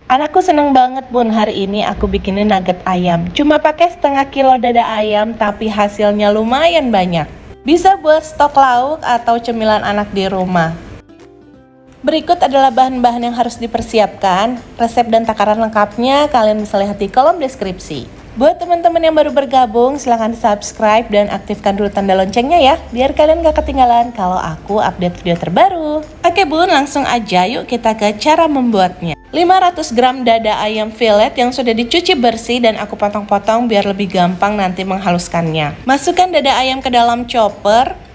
Anakku seneng banget bun, hari ini aku bikinin nugget ayam. Cuma pakai setengah kilo dada ayam tapi hasilnya lumayan banyak. Bisa buat stok lauk atau cemilan anak di rumah. Berikut adalah bahan-bahan yang harus dipersiapkan. Resep dan takaran lengkapnya kalian bisa lihat di kolom deskripsi. Buat teman-teman yang baru bergabung, silahkan subscribe dan aktifkan dulu tanda loncengnya ya, biar kalian gak ketinggalan kalau aku update video terbaru. Oke bun, langsung aja yuk kita ke cara membuatnya. 500 gram dada ayam fillet yang sudah dicuci bersih dan aku potong-potong biar lebih gampang nanti menghaluskannya. Masukkan dada ayam ke dalam chopper.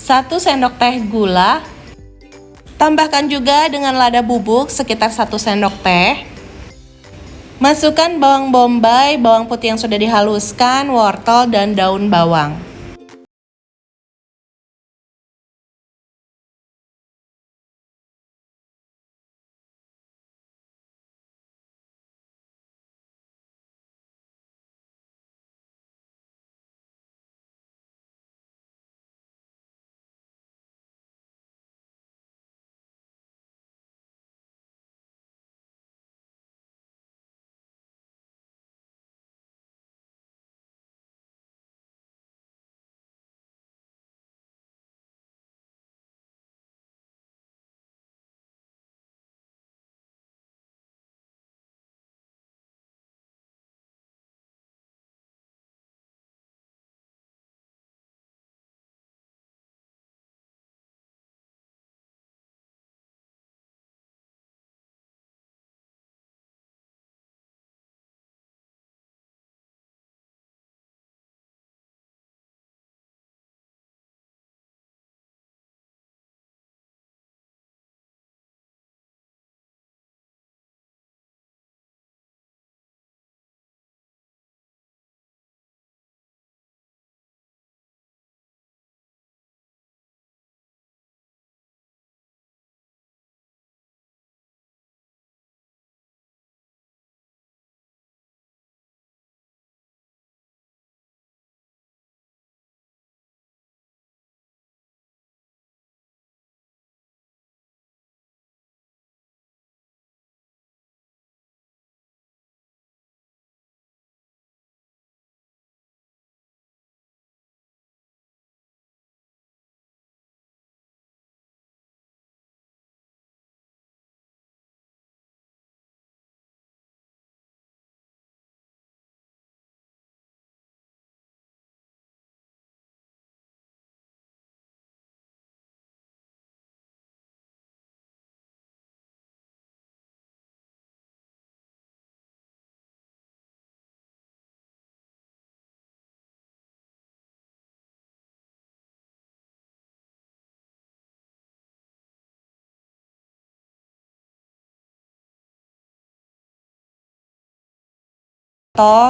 Satu sendok teh gula. Tambahkan juga dengan lada bubuk sekitar 1 sendok teh. Masukkan bawang bombay, bawang putih yang sudah dihaluskan, wortel, dan daun bawang.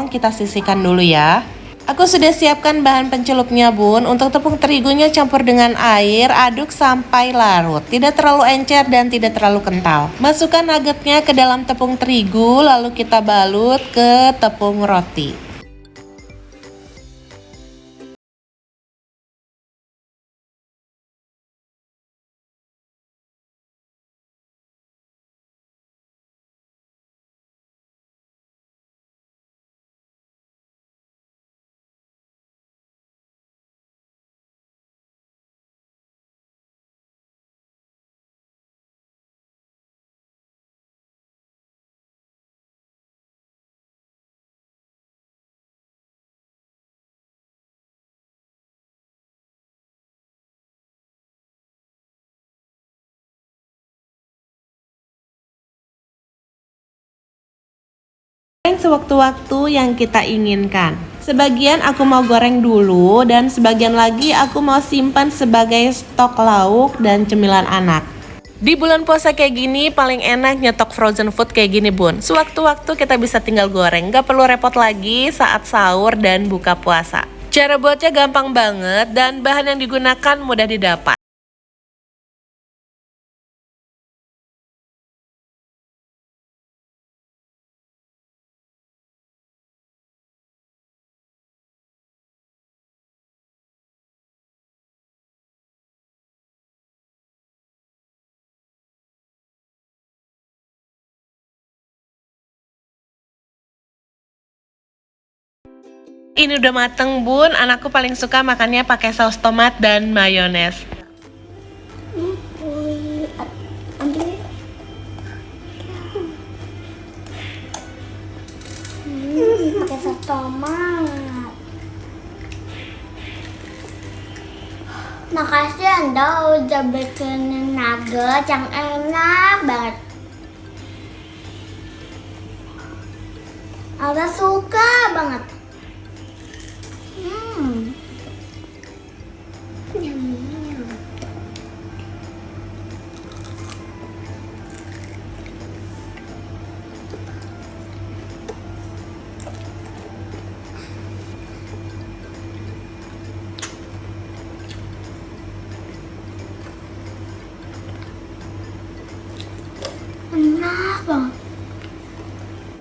Kita sisihkan dulu ya. Aku sudah siapkan bahan pencelupnya bun. Untuk tepung terigunya campur dengan air, aduk sampai larut. Tidak terlalu encer dan tidak terlalu kental. Masukkan nuggetnya ke dalam tepung terigu, lalu kita balut ke tepung roti. Sewaktu-waktu yang kita inginkan. Sebagian aku mau goreng dulu dan sebagian lagi aku mau simpan sebagai stok lauk dan cemilan anak. Di bulan puasa kayak gini paling enak nyetok frozen food kayak gini bun. Sewaktu-waktu kita bisa tinggal goreng, gak perlu repot lagi saat sahur dan buka puasa. Cara buatnya gampang banget dan bahan yang digunakan mudah didapat. Ini udah mateng bun, anakku paling suka makannya pakai saus tomat dan mayones. Ambil. Pakai saus tomat. Makasih Anda udah bikin nugget yang enak banget. Anda suka banget. Enak banget.